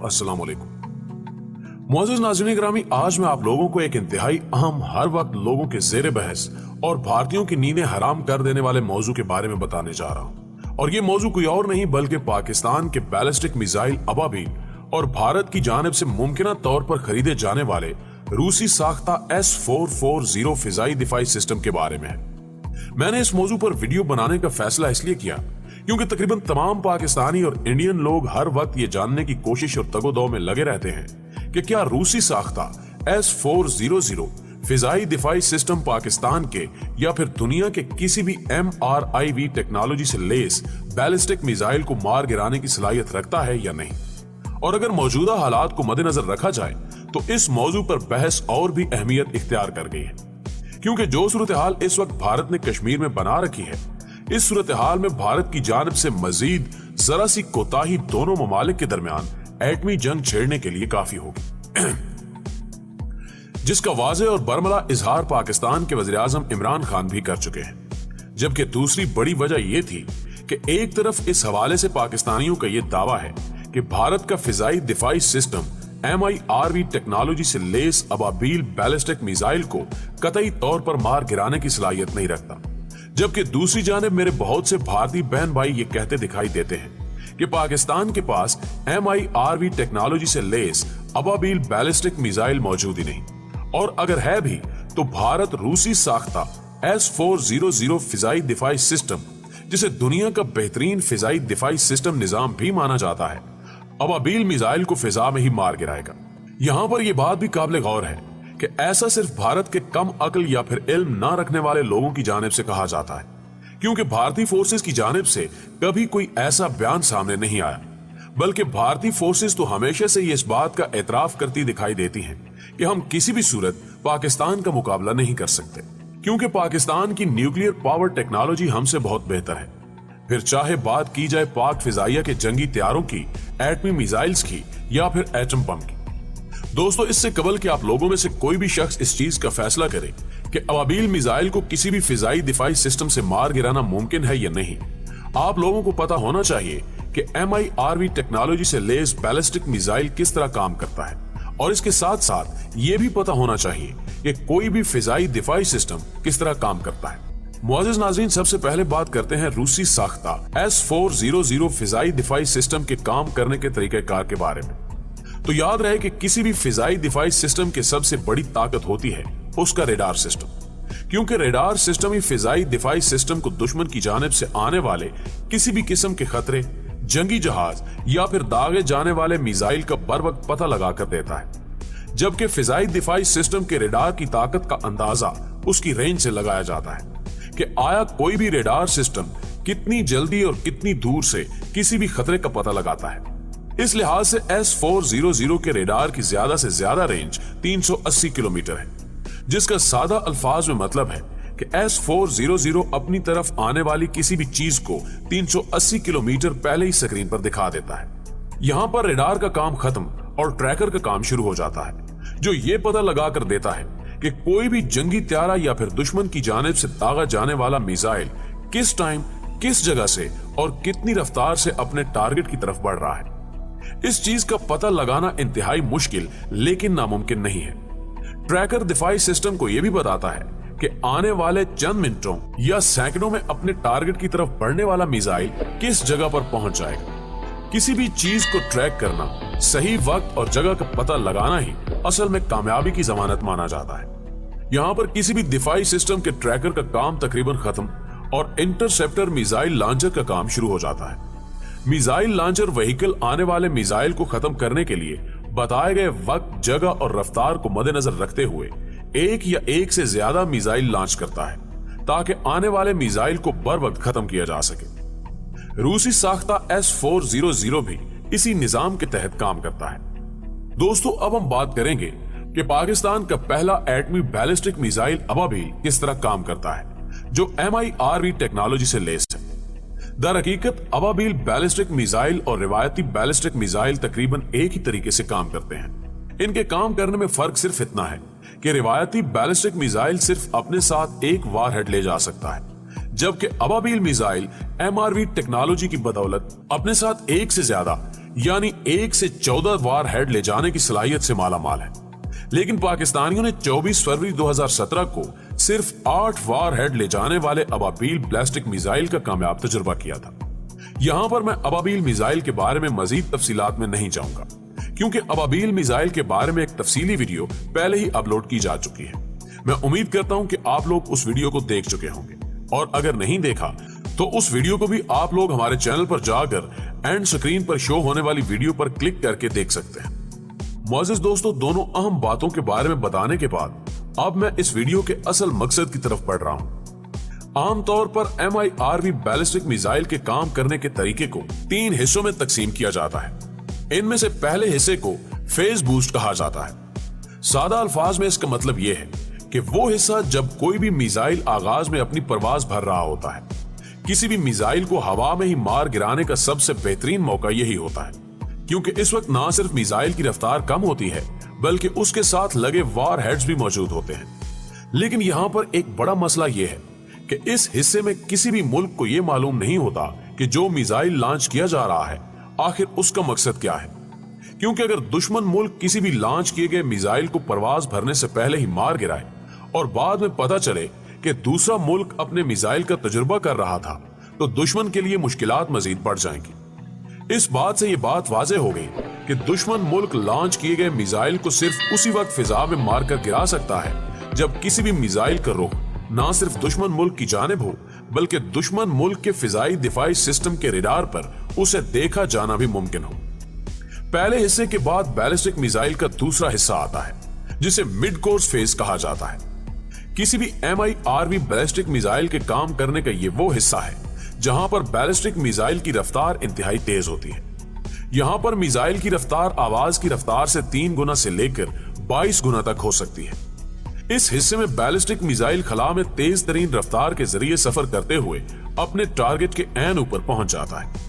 अस्सलाम वालेकुम। मुअज़्ज़िज़ नाज़रीन ग्रामी, आज मैं आप लोगों को एक इंतहाई अहम, हर वक्त लोगों के ज़ेरे बहस और भारतीयों की नींदें हराम कर देने वाले मौजू के बारे में बताने जा रहा हूँ। और ये मौजू कोई और नहीं बल्कि पाकिस्तान के बैलिस्टिक मिसाइल अबाबील और भारत की जानिब से मुमकिना तौर पर खरीदे जाने वाले रूसी साख्ता S-440 फिजाई दिफाई सिस्टम के बारे में है। मैंने इस मौजू पर वीडियो बनाने का फैसला इसलिए किया क्योंकि तकरीबन तमाम पाकिस्तानी और इंडियन लोग हर वक्त ये जानने की कोशिश और तगोदौ में लगे रहते हैं कि क्या रूसी साख्ता S-400 फिजाई दिफाई सिस्टम पाकिस्तान के या फिर दुनिया के किसी भी MRIV टेक्नोलॉजी से लेस बैलिस्टिक मिसाइल को मार गिराने की सलाहियत रखता है या नहीं। और अगर मौजूदा हालात को मद्देनजर रखा जाए तो इस मौजू पर बहस और भी अहमियत इख्तियार कर गई है, क्योंकि जो सूरत हाल इस वक्त भारत ने कश्मीर में बना रखी है, इस सूरत हाल में भारत की जानिब से मजीद जरा सी कोताही दोनों ममालिक के दरमियान एटमी जंग छेड़ने के लिए काफी होगी, जिसका वाज़े और बरमला इजहार पाकिस्तान के वज़ीर आज़म इमरान खान भी कर चुके हैं। जबकि दूसरी बड़ी वजह यह थी कि एक तरफ इस हवाले से पाकिस्तानियों का यह दावा है कि भारत का फिजाई दिफाई सिस्टम MIRV टेक्नोलॉजी से लेस अबाबील बैलिस्टिक मिसाइल को कतई तौर पर मार गिराने की सलाहियत नहीं रखता, जबकि दूसरी जानिब मेरे बहुत से भारतीय बहन भाई ये कहते दिखाई देते हैं कि पाकिस्तान के पास MIRV टेक्नोलॉजी से लेस अबाबील बैलिस्टिक मिसाइल मौजूद ही नहीं, और अगर है भी तो भारत रूसी साख्ता S-400 फिजाई दिफाई सिस्टम, जिसे दुनिया का बेहतरीन फिजाई दिफाई सिस्टम निजाम भी माना जाता है, अबाबील मिसाइल को फिजा में ही मार गिराएगा। यहां पर यह बात भी काबिल गौर है कि ऐसा सिर्फ भारत के कम अक्ल या फिर इल्म ना रखने वाले लोगों की जानिब से कहा जाता है, क्योंकि भारतीय फोर्सेस की जानिब से कभी कोई ऐसा बयान सामने नहीं आया, बल्कि भारतीय फोर्सेस तो हमेशा से इस बात का एतराफ करती दिखाई देती हैं कि हम किसी भी सूरत पाकिस्तान का मुकाबला नहीं कर सकते, क्योंकि पाकिस्तान की न्यूक्लियर पावर टेक्नोलॉजी हमसे बहुत बेहतर है। फिर चाहे बात की जाए पाक फिजाइया के जंगी तैयारों की, एटमी मिसाइल्स की या फिर एटम बम की। दोस्तों, इससे कबल कि आप लोगों में से कोई भी शख्स इस चीज का फैसला करे कि अबाबील मिसाइल को किसी भी फिजाई दिफाई सिस्टम से मार गिराना मुमकिन है या नहीं, आप लोगों को पता होना चाहिए कि MIRV टेक्नोलॉजी से लेस बैलिस्टिक मिसाइल किस तरह काम करता है, और इसके साथ साथ ये भी पता होना चाहिए कि कोई भी फिजाई दिफाई सिस्टम किस तरह काम करता है। मुअज़्ज़िज़ नाज़रीन, सबसे पहले बात करते हैं रूसी साख्ता S-400 फिजाई दिफाई सिस्टम के काम करने के तरीक़ेकार के बारे में। तो याद रहे कि किसी भी फिजाई दिफाई सिस्टम की सबसे बड़ी ताकत होती है उसका रेडार सिस्टम, क्योंकि रेडार सिस्टम ही फिजाई दिफाई सिस्टम को दुश्मन की जानिब से आने वाले किसी भी किस्म के खतरे, जंगी जहाज या फिर दागे जाने वाले मिसाइल का बर वक्त पता लगा कर देता है। जबकि फिजाई दिफाई सिस्टम के रेडार की ताकत का अंदाजा उसकी रेंज से लगाया जाता है कि आया कोई भी रेडार सिस्टम कितनी जल्दी और कितनी दूर से किसी भी खतरे का पता लगाता है। इस लिहाज से S-400 के रेडार की ज्यादा से ज्यादा रेंज 380 किलोमीटर है, जिसका सादा अल्फाज में मतलब है कि S-400 अपनी तरफ आने वाली किसी भी चीज को 380 किलोमीटर पहले ही स्क्रीन पर दिखा देता है। यहां पर रेडार का काम खत्म और ट्रैकर का काम शुरू हो जाता है, जो ये पता लगा कर देता है कि कोई भी जंगी त्यारा या फिर दुश्मन की जानिब से दागा जाने वाला मिसाइल किस टाइम, किस जगह से और कितनी रफ्तार से अपने टारगेट की तरफ बढ़ रहा है। इस चीज का पता लगाना इंतहाई मुश्किल लेकिन नामुमकिन नहीं है। ट्रैकर दिफाई सिस्टम को यह भी बताता है कि आने वाले चंद मिनटों या सैकड़ों में अपने टारगेट की तरफ बढ़ने वाला मिसाइल किस जगह पर पहुंच जाएगा। किसी भी चीज को ट्रैक करना, सही वक्त और जगह का पता लगाना ही असल में कामयाबी की जमानत माना जाता है। यहाँ पर किसी भी दिफाई सिस्टम के ट्रैकर का काम तकरीबन खत्म और इंटरसेप्टर मिसाइल लॉन्चर का काम शुरू हो जाता है। मिसाइल लॉन्चर व्हीकल आने वाले मिसाइल को खत्म करने के लिए बताए गए वक्त, जगह और रफ्तार को मद्देनजर रखते हुए एक या एक से ज्यादा मिसाइल लॉन्च करता है, ताकि आने वाले मिसाइल को बर वक्त खत्म किया जा सके। रूसी साख्ता S-400 भी इसी निजाम के तहत काम करता है। दोस्तों, अब हम बात करेंगे कि पाकिस्तान का पहला एटमी बैलिस्टिक मिसाइल अबाबील किस तरह काम करता है, जो MIRV टेक्नोलॉजी से लेस है। दर हकीकत अबाबील बैलिस्टिक मिसाइल और रिवायती बैलिस्टिक मिसाइल तकरीबन एक ही तरीके से काम करते हैं। इनके काम करने में फर्क सिर्फ इतना है कि रिवायती बैलिस्टिक मिसाइल सिर्फ अपने साथ एक वारहेड ले जा सकता है, जबकि अबाबील मिसाइल MRV टेक्नोलॉजी की बदौलत अपने साथ एक से ज्यादा यानी 1 से 14 वार हेड ले जाने की सलाहियत से माला माल है। लेकिन पाकिस्तानियों ने 24 फरवरी 2017 को सिर्फ 8 वार हेड ले जाने वाले अबाबील बैलिस्टिक मिसाइल का कामयाब तजुर्बा किया था। यहां पर मैं अबाबील मिसाइल के बारे में मजीद तफसीलात में नहीं जाऊंगा, क्योंकि अबाबील मिसाइल के बारे में एक तफसीली वीडियो पहले ही अपलोड की जा चुकी है। मैं उम्मीद करता हूं कि आप लोग उस वीडियो को देख चुके होंगे, और अगर नहीं देखा तो उस वीडियो को भी आप लोग हमारे चैनल पर जाकर एंड स्क्रीन पर शो होने वाली वीडियो पर क्लिक करके देख सकते हैं। मोअज़्ज़िज़ दोस्तों, दोनों अहम बातों के बारे में बताने के बाद अब मैं इस वीडियो के असल मकसद की तरफ बढ़ रहा हूं। आमतौर पर MIRV बैलिस्टिक मिसाइल के काम करने के तरीके को 3 हिस्सों में तकसीम किया जाता है। इनमें से पहले हिस्से को फेज बूस्ट कहा जाता है। सादा अल्फाज में इसका मतलब यह है कि वो हिस्सा जब कोई भी मिसाइल आगाज में अपनी परवाज भर रहा होता है। किसी भी मिसाइल को हवा में ही मार गिराने का सबसे बेहतरीन मौका यही होता है, क्योंकि इस वक्त ना सिर्फ मिसाइल की रफ्तार कम होती है बल्कि उसके साथ लगे वार हेड्स भी मौजूद होते हैं। लेकिन यहाँ पर एक बड़ा मसला यह है कि इस हिस्से में किसी भी मुल्क को यह मालूम नहीं होता कि जो मिसाइल लॉन्च किया जा रहा है आखिर उसका मकसद क्या है। क्योंकि अगर दुश्मन मुल्क किसी भी लॉन्च किए गए मिसाइल को परवाज भरने से पहले ही मार गिराए और बाद में पता चले कि दूसरा मुल्क अपने मिसाइल का तजुर्बा कर रहा था, तो दुश्मन के लिए मुश्किलात मजीद बढ़ जाएंगी। इस बात से यह बात वाज़ेह हो गई कि दुश्मन मुल्क लॉन्च किए गए मिसाइल को सिर्फ उसी वक्त फिजा में मारकर गिरा सकता है जब किसी भी मिसाइल का रुख ना सिर्फ दुश्मन मुल्क की जानिब हो बल्कि दुश्मन मुल्क के फिजाई दिफाई सिस्टम के रडार पर उसे देखा जाना भी मुमकिन हो। पहले हिस्से के बाद बैलिस्टिक मिसाइल का दूसरा हिस्सा आता है, जिसे मिड कोर्स फेज कहा जाता है। किसी भी MIRV बैलिस्टिक मिसाइल के काम करने का ये वो हिस्सा है जहां पर बैलिस्टिक मिसाइल की रफ्तार इंतहाई तेज होती है। यहां पर मिसाइल की रफ्तार आवाज की रफ्तार से 3 गुना से लेकर 22 गुना तक हो सकती है। इस हिस्से में बैलिस्टिक मिसाइल खला में तेज तरीन रफ्तार के जरिए सफर करते हुए अपने टारगेट के ऐन ऊपर पहुंच जाता है।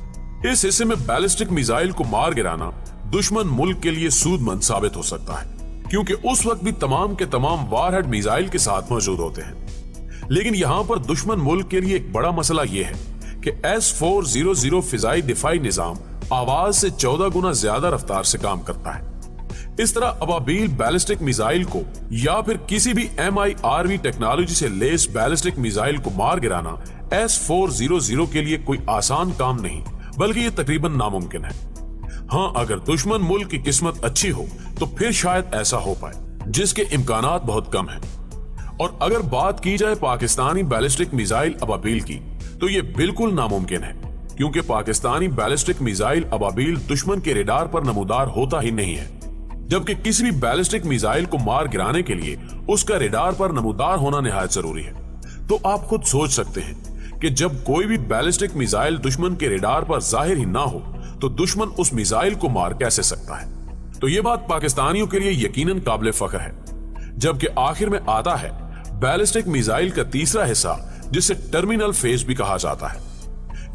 इस हिस्से में बैलिस्टिक मिसाइल को मार गिराना दुश्मन मुल्क के लिए सूदमंद साबित हो सकता है, क्योंकि उस वक्त भी तमाम के तमाम वारहेड मिसाइल के साथ मौजूद होते हैं। लेकिन यहां पर दुश्मन मुल्क के लिए एक बड़ा मसला यह है कि S-400 फिजाई दिफाई निजाम आवाज से 14 गुना ज्यादा रफ्तार से काम करता है। इस तरह अबाबील बैलिस्टिक मिसाइल को या फिर किसी भी MIRV टेक्नोलॉजी से लेस बैलिस्टिक मिसाइल को मार गिराना S-400 के लिए कोई आसान काम नहीं, बल्कि ये तकरीबन नामुमकिन है। हाँ, अगर दुश्मन मुल्क की किस्मत अच्छी हो तो फिर शायद ऐसा हो पाए, जिसके इम्कानात बहुत कम हैं। और अगर बात की जाए पाकिस्तानी बैलिस्टिक मिसाइल अबाबील की, तो ये बिल्कुल नामुमकिन है, क्योंकि पाकिस्तानी बैलिस्टिक मिसाइल अबाबील दुश्मन के रडार पर नमूदार होता ही नहीं है। जबकि किसी भी बैलिस्टिक मिसाइल को मार गिराने के लिए उसका रडार पर नमूदार होना निहायत जरूरी है। तो आप खुद सोच सकते हैं कि जब कोई भी बैलिस्टिक मिसाइल दुश्मन के रडार पर जाहिर ही ना हो तो दुश्मन उस मिसाइल को मार कैसे सकता है। तो ये बात पाकिस्तानियों के लिए यकीनन काबिल फख्र है। जबकि आखिर में आता है बैलिस्टिक मिसाइल का तीसरा हिस्सा, जिसे टर्मिनल फेज भी कहा जाता है।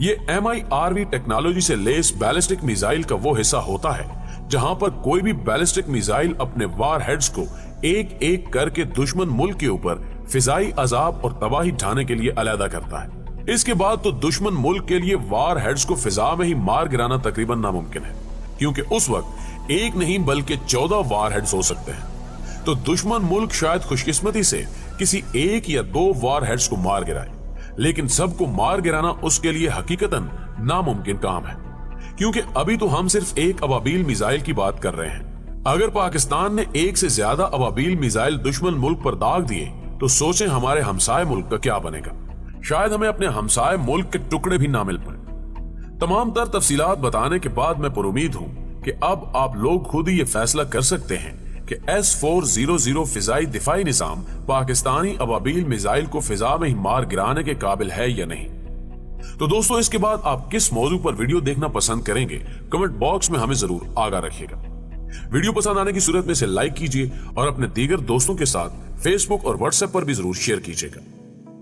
ये MIRV टेक्नोलॉजी से लेस बैलिस्टिक मिसाइल का वो हिस्सा होता है जहां पर कोई भी बैलिस्टिक मिसाइल अपने वार हेड्स को एक एक करके दुश्मन मुल्क के ऊपर फिजाई अजाब और तबाही ढाने के लिए अलहदा करता है। इसके बाद तो दुश्मन मुल्क के लिए वार हेड्स को फिजा में ही मार गिराना तकरीबन नामुमकिन है, क्योंकि उस वक्त एक नहीं बल्कि 14 वार हेड्स हो सकते हैं। तो दुश्मन मुल्क शायद खुशकिस्मती से किसी एक या 2 वार हेड्स को मार गिराए, लेकिन सबको मार गिराना उसके लिए हकीकतन नामुमकिन काम है, क्योंकि अभी तो हम सिर्फ एक अबाबील मिसाइल की बात कर रहे हैं। अगर पाकिस्तान ने एक से ज्यादा अबाबील मिसाइल दुश्मन मुल्क पर दाग दिए तो सोचें हमारे हमसाए मुल्क का क्या बनेगा। शायद हमें अपने हमसाए मुल्क के टुकड़े भी ना मिल पाए। तमाम तर तफसीलात बताने के बाद मैं पुरुमीद हूं कि अब आप लोग खुद ही ये फैसला कर सकते हैं कि S-400 फिजाई दिफाई निजाम पाकिस्तानी अबाबील मिसाइल को फिजा में ही मार गिराने के काबिल है या नहीं। तो दोस्तों, इसके बाद आप किस मौजू पर वीडियो देखना पसंद करेंगे, कमेंट बॉक्स में हमें जरूर आगाह रखिएगा। वीडियो पसंद आने की सूरत में इसे लाइक कीजिए और अपने दीगर दोस्तों के साथ फेसबुक और व्हाट्सएप पर भी जरूर शेयर कीजिएगा।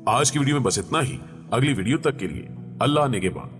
आज की वीडियो में बस इतना ही। अगली वीडियो तक के लिए अल्लाह निगहबान।